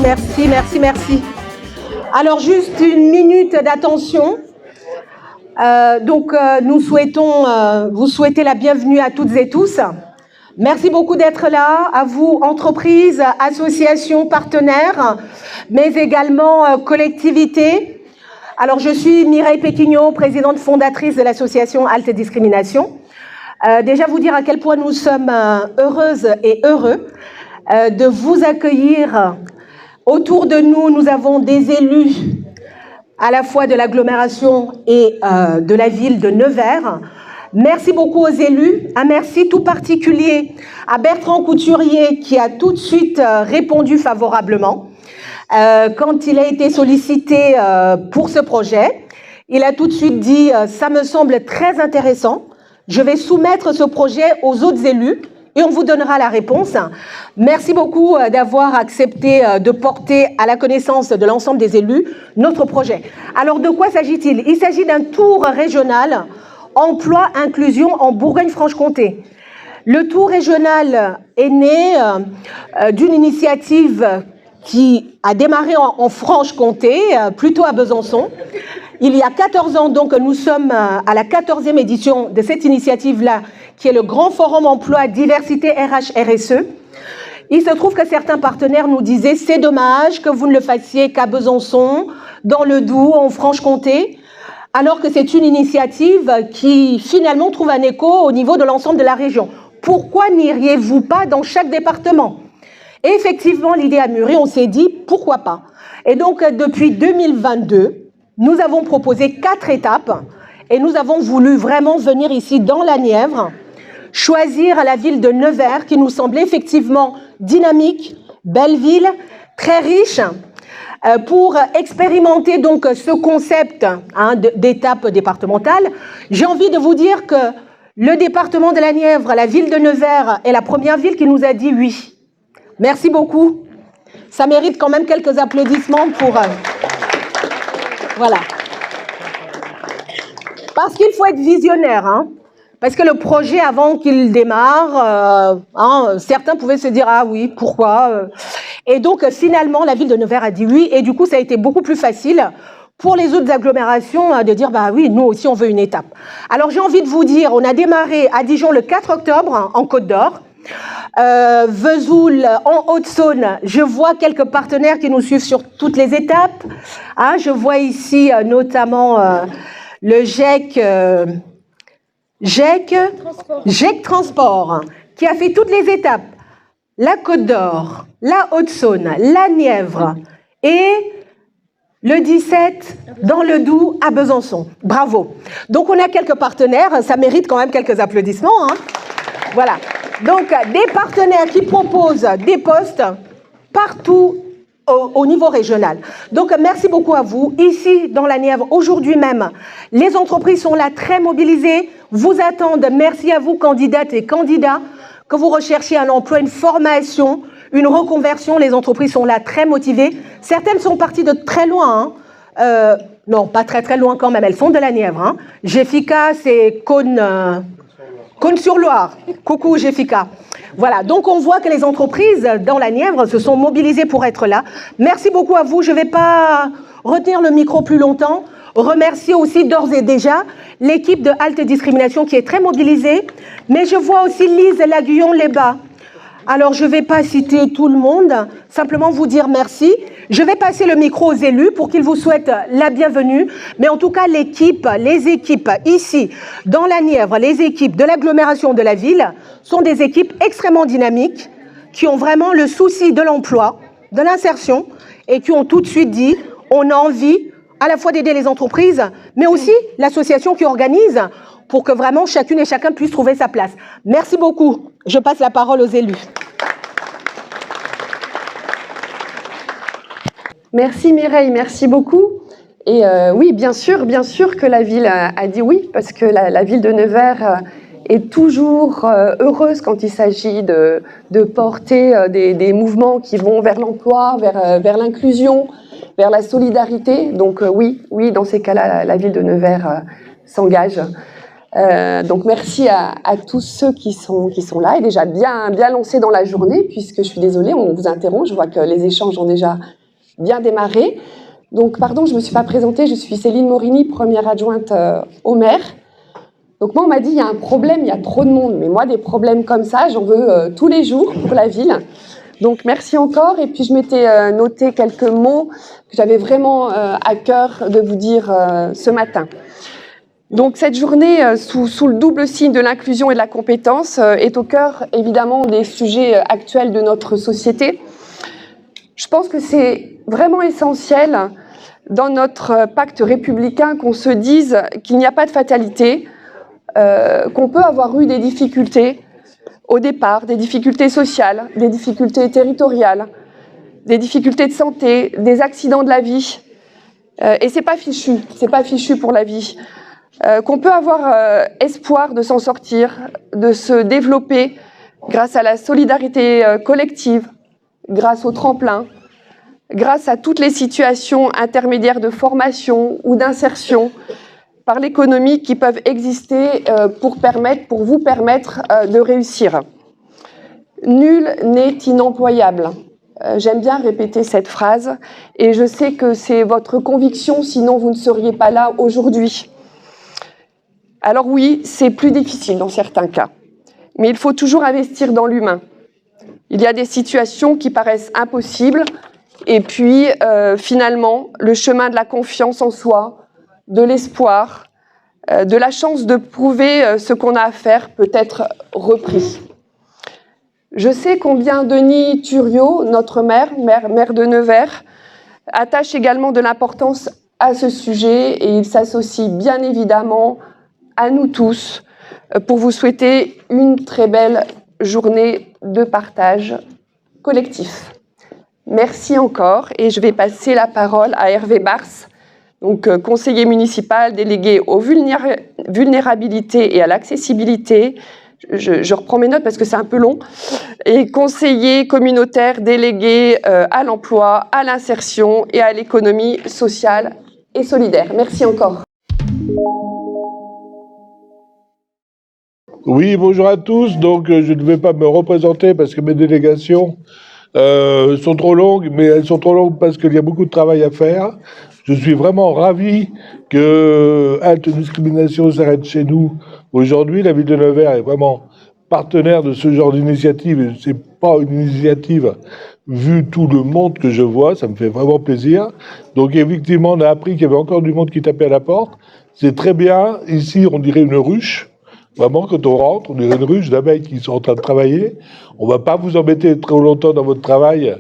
merci, merci, merci. Alors, juste une minute d'attention. Nous souhaitons vous souhaiter la bienvenue à toutes et tous. Merci beaucoup d'être là, à vous, entreprises, associations, partenaires, mais également collectivités. Alors, je suis Mireille Péquignot, présidente fondatrice de l'association Halte Discrimination. Déjà vous dire à quel point nous sommes heureuses et heureux de vous accueillir. Autour de nous, nous avons des élus à la fois de l'agglomération et de la ville de Nevers. Merci beaucoup aux élus. Un merci tout particulier à Bertrand Couturier qui a tout de suite répondu favorablement. Quand il a été sollicité pour ce projet, il a tout de suite dit « ça me semble très intéressant, je vais soumettre ce projet aux autres élus ». Et on vous donnera la réponse. Merci beaucoup d'avoir accepté de porter à la connaissance de l'ensemble des élus notre projet. Alors, de quoi s'agit-il? Il s'agit d'un tour régional emploi-inclusion en Bourgogne-Franche-Comté. Le tour régional est né d'une initiative qui a démarré en Franche-Comté, plutôt à Besançon. Il y a 14 ans, donc, nous sommes à la 14e édition de cette initiative-là, qui est le Grand Forum Emploi Diversité RH-RSE. Il se trouve que certains partenaires nous disaient « c'est dommage que vous ne le fassiez qu'à Besançon, dans le Doubs, en Franche-Comté », alors que c'est une initiative qui, finalement, trouve un écho au niveau de l'ensemble de la région. Pourquoi n'iriez-vous pas dans chaque département? Et effectivement, l'idée a mûri, on s'est dit « pourquoi pas ?» Et donc, depuis 2022, nous avons proposé 4 étapes et nous avons voulu vraiment venir ici dans la Nièvre, choisir la ville de Nevers qui nous semblait effectivement dynamique, belle ville, très riche, pour expérimenter donc ce concept d'étape départementale. J'ai envie de vous dire que le département de la Nièvre, la ville de Nevers, est la première ville qui nous a dit oui. Merci beaucoup. Ça mérite quand même quelques applaudissements pour... Voilà. Parce qu'il faut être visionnaire, hein. Parce que le projet, avant qu'il démarre, certains pouvaient se dire « ah oui, pourquoi ?» Et donc, finalement, la ville de Nevers a dit oui, et du coup, ça a été beaucoup plus facile pour les autres agglomérations de dire « bah oui, nous aussi, on veut une étape ». Alors, j'ai envie de vous dire, on a démarré à Dijon le 4 octobre, en Côte d'Or, Vesoul, en Haute-Saône. Je vois quelques partenaires qui nous suivent sur toutes les étapes. Je vois ici notamment le GEC Transport, qui a fait toutes les étapes. La Côte d'Or, la Haute-Saône, la Nièvre et le 17 dans le Doubs à Besançon. Bravo. Donc on a quelques partenaires, ça mérite quand même quelques applaudissements. Hein. Voilà. Donc des partenaires qui proposent des postes partout au niveau régional. Donc, merci beaucoup à vous. Ici, dans la Nièvre, aujourd'hui même, les entreprises sont là très mobilisées, vous attendent. Merci à vous, candidates et candidats, que vous recherchiez un emploi, une formation, une reconversion. Les entreprises sont là très motivées. Certaines sont parties de très loin. Hein. Non, pas très très loin quand même. Elles sont de la Nièvre. Hein. Jessica, c'est Cône-sur-Loire. Coucou, Jessica. Voilà, donc on voit que les entreprises dans la Nièvre se sont mobilisées pour être là. Merci beaucoup à vous, je ne vais pas retenir le micro plus longtemps. Remercier aussi d'ores et déjà l'équipe de Halte Discrimination qui est très mobilisée. Mais je vois aussi Lise Laguillon-les-Bas. Alors je ne vais pas citer tout le monde, simplement vous dire merci. Je vais passer le micro aux élus pour qu'ils vous souhaitent la bienvenue. Mais en tout cas, les équipes ici, dans la Nièvre, les équipes de l'agglomération de la ville, sont des équipes extrêmement dynamiques, qui ont vraiment le souci de l'emploi, de l'insertion, et qui ont tout de suite dit, on a envie à la fois d'aider les entreprises, mais aussi l'association qui organise, pour que vraiment chacune et chacun puisse trouver sa place. Merci beaucoup. Je passe la parole aux élus. Merci Mireille, merci beaucoup. Et oui, bien sûr que la ville a dit oui, parce que la ville de Nevers est toujours heureuse quand il s'agit de porter des mouvements qui vont vers l'emploi, vers l'inclusion, vers la solidarité. Donc oui, dans ces cas-là, la ville de Nevers s'engage. Donc merci à tous ceux qui sont là et déjà bien lancés dans la journée, puisque je suis désolée, on vous interrompt, je vois que les échanges ont déjà bien démarré. Donc pardon, je ne me suis pas présentée, je suis Céline Morini, première adjointe au maire. Donc moi on m'a dit il y a un problème, il y a trop de monde, mais moi des problèmes comme ça, j'en veux tous les jours pour la ville. Donc merci encore, et puis je m'étais noté quelques mots que j'avais vraiment à cœur de vous dire ce matin. Donc cette journée, sous le double signe de l'inclusion et de la compétence, est au cœur évidemment des sujets actuels de notre société. Je pense que c'est vraiment essentiel dans notre pacte républicain qu'on se dise qu'il n'y a pas de fatalité, qu'on peut avoir eu des difficultés au départ, des difficultés sociales, des difficultés territoriales, des difficultés de santé, des accidents de la vie. Et c'est pas fichu pour la vie. Qu'on peut avoir espoir de s'en sortir, de se développer grâce à la solidarité collective, grâce au tremplin, grâce à toutes les situations intermédiaires de formation ou d'insertion par l'économie qui peuvent exister pour vous permettre de réussir. Nul n'est inemployable. J'aime bien répéter cette phrase et je sais que c'est votre conviction, sinon vous ne seriez pas là aujourd'hui. Alors oui, c'est plus difficile dans certains cas, mais il faut toujours investir dans l'humain. Il y a des situations qui paraissent impossibles, et puis finalement, le chemin de la confiance en soi, de l'espoir, de la chance de prouver ce qu'on a à faire peut être repris. Je sais combien Denis Thuriot, notre maire de Nevers, attache également de l'importance à ce sujet, et il s'associe bien évidemment à nous tous pour vous souhaiter une très belle journée de partage collectif. Merci encore, et je vais passer la parole à Hervé Bars, donc conseiller municipal délégué aux vulnérabilités et à l'accessibilité. Je reprends mes notes parce que c'est un peu long. Et conseiller communautaire délégué à l'emploi, à l'insertion et à l'économie sociale et solidaire. Merci encore. Oui, bonjour à tous. Donc, je ne vais pas me représenter parce que mes délégations sont trop longues, mais elles sont trop longues parce qu'il y a beaucoup de travail à faire. Je suis vraiment ravi que Halte Discrimination s'arrête chez nous aujourd'hui. La ville de Nevers est vraiment partenaire de ce genre d'initiative. Et c'est pas une initiative vu tout le monde que je vois, ça me fait vraiment plaisir. Donc effectivement, on a appris qu'il y avait encore du monde qui tapait à la porte. C'est très bien. Ici, on dirait une ruche. Vraiment, quand on rentre, on dirait une ruche d'abeilles qui sont en train de travailler. On va pas vous embêter trop longtemps dans votre travail.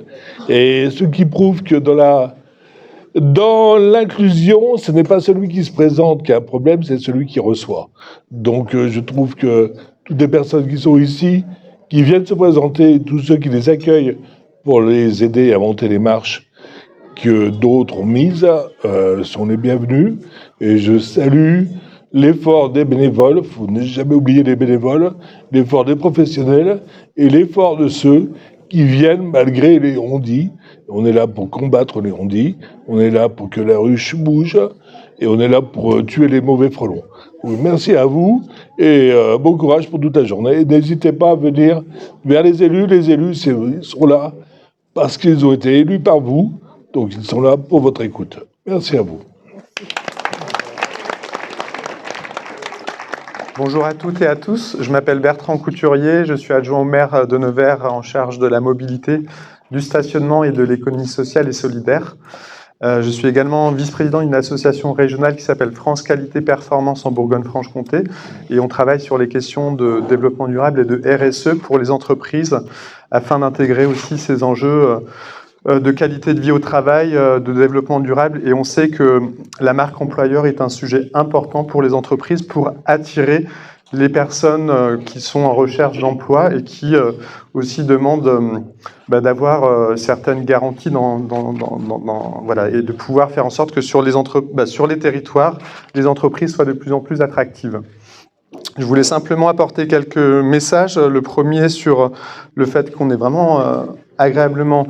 Et ce qui prouve que dans l'inclusion, ce n'est pas celui qui se présente qui a un problème, c'est celui qui reçoit. Donc je trouve que toutes les personnes qui sont ici, qui viennent se présenter, tous ceux qui les accueillent pour les aider à monter les marches que d'autres ont mises, sont les bienvenus. Et je salue l'effort des bénévoles, il faut ne jamais oublier les bénévoles, l'effort des professionnels et l'effort de ceux qui viennent malgré les on-dit. On est là pour combattre les on-dit, on est là pour que la ruche bouge et on est là pour tuer les mauvais frelons. Donc, merci à vous et bon courage pour toute la journée. Et n'hésitez pas à venir vers les élus. Les élus, ils sont là parce qu'ils ont été élus par vous, donc ils sont là pour votre écoute. Merci à vous. Bonjour à toutes et à tous, je m'appelle Bertrand Couturier, je suis adjoint au maire de Nevers en charge de la mobilité, du stationnement et de l'économie sociale et solidaire. Je suis également vice-président d'une association régionale qui s'appelle France Qualité Performance en Bourgogne-Franche-Comté et on travaille sur les questions de développement durable et de RSE pour les entreprises afin d'intégrer aussi ces enjeux de qualité de vie au travail, de développement durable. Et on sait que la marque employeur est un sujet important pour les entreprises pour attirer les personnes qui sont en recherche d'emploi et qui aussi demandent d'avoir certaines garanties voilà, et de pouvoir faire en sorte que sur les territoires, les entreprises soient de plus en plus attractives. Je voulais simplement apporter quelques messages. Le premier sur le fait qu'on est vraiment agréablement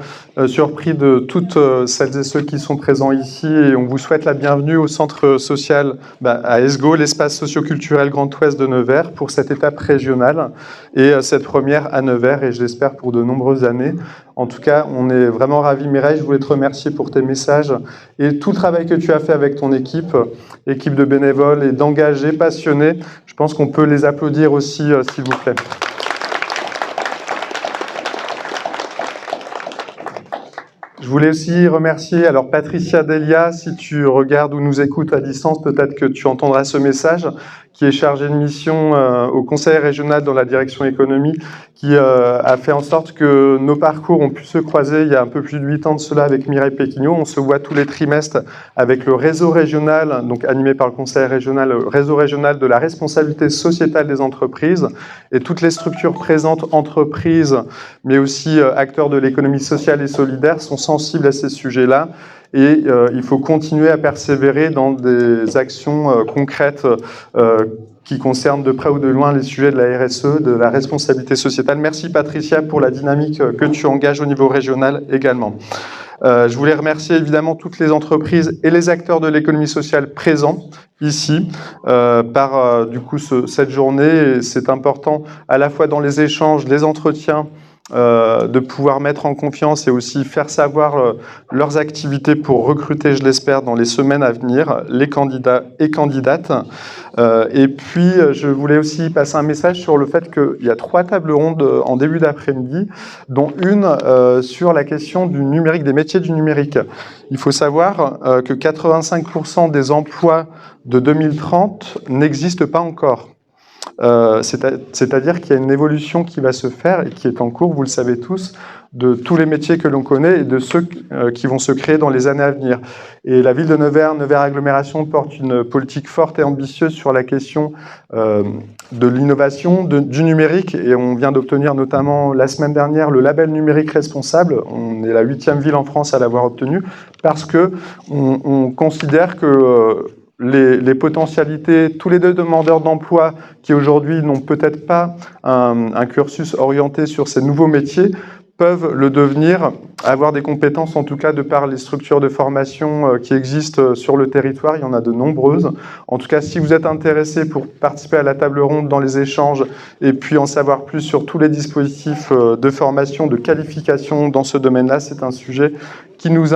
surpris de toutes celles et ceux qui sont présents ici et on vous souhaite la bienvenue au centre social à ESGO, l'espace socioculturel Grand Ouest de Nevers, pour cette étape régionale et cette première à Nevers et je l'espère pour de nombreuses années. En tout cas, on est vraiment ravis. Mireille, je voulais te remercier pour tes messages et tout le travail que tu as fait avec ton équipe de bénévoles et d'engagés passionnés. Je pense qu'on peut les applaudir aussi, s'il vous plaît. Je voulais aussi remercier alors Patricia Delia, si tu regardes ou nous écoutes à distance, peut-être que tu entendras ce message, qui est chargée de mission au Conseil régional dans la direction économie, qui a fait en sorte que nos parcours ont pu se croiser il y a un peu plus de 8 ans de cela avec Mireille Péquignot. On se voit tous les trimestres avec le réseau régional, donc animé par le Conseil régional, le réseau régional de la responsabilité sociétale des entreprises et toutes les structures présentes, entreprises, mais aussi acteurs de l'économie sociale et solidaire, sont sensibles à ces sujets-là. Et il faut continuer à persévérer dans des actions concrètes qui concernent de près ou de loin les sujets de la RSE, de la responsabilité sociétale. Merci Patricia pour la dynamique que tu engages au niveau régional également. Je voulais remercier évidemment toutes les entreprises et les acteurs de l'économie sociale présents ici par du coup cette journée. C'est important à la fois dans les échanges, les entretiens, de pouvoir mettre en confiance et aussi faire savoir leurs activités pour recruter, je l'espère, dans les semaines à venir, les candidats et candidates. Et puis, je voulais aussi passer un message sur le fait qu'il y a 3 tables rondes en début d'après-midi, dont une sur la question du numérique, des métiers du numérique. Il faut savoir que 85% des emplois de 2030 n'existent pas encore. C'est-à-dire qu'il y a une évolution qui va se faire et qui est en cours, vous le savez tous, de tous les métiers que l'on connaît et de ceux qui vont se créer dans les années à venir. Et la ville de Nevers, Nevers Agglomération, porte une politique forte et ambitieuse sur la question de l'innovation, du numérique. Et on vient d'obtenir notamment la semaine dernière le label numérique responsable. On est la 8e ville en France à l'avoir obtenu parce que on considère que les potentialités, tous les deux demandeurs d'emploi qui aujourd'hui n'ont peut-être pas un cursus orienté sur ces nouveaux métiers, peuvent le devenir, avoir des compétences en tout cas de par les structures de formation qui existent sur le territoire, il y en a de nombreuses. En tout cas, si vous êtes intéressé pour participer à la table ronde dans les échanges et puis en savoir plus sur tous les dispositifs de formation, de qualification dans ce domaine-là, c'est un sujet qui nous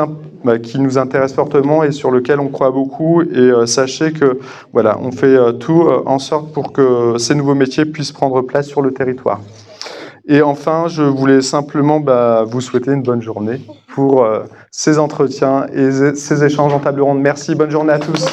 intéresse fortement et sur lequel on croit beaucoup. Et sachez que voilà, on fait tout en sorte pour que ces nouveaux métiers puissent prendre place sur le territoire. Et enfin, je voulais simplement vous souhaiter une bonne journée pour ces entretiens et ces échanges en table ronde. Merci, bonne journée à tous.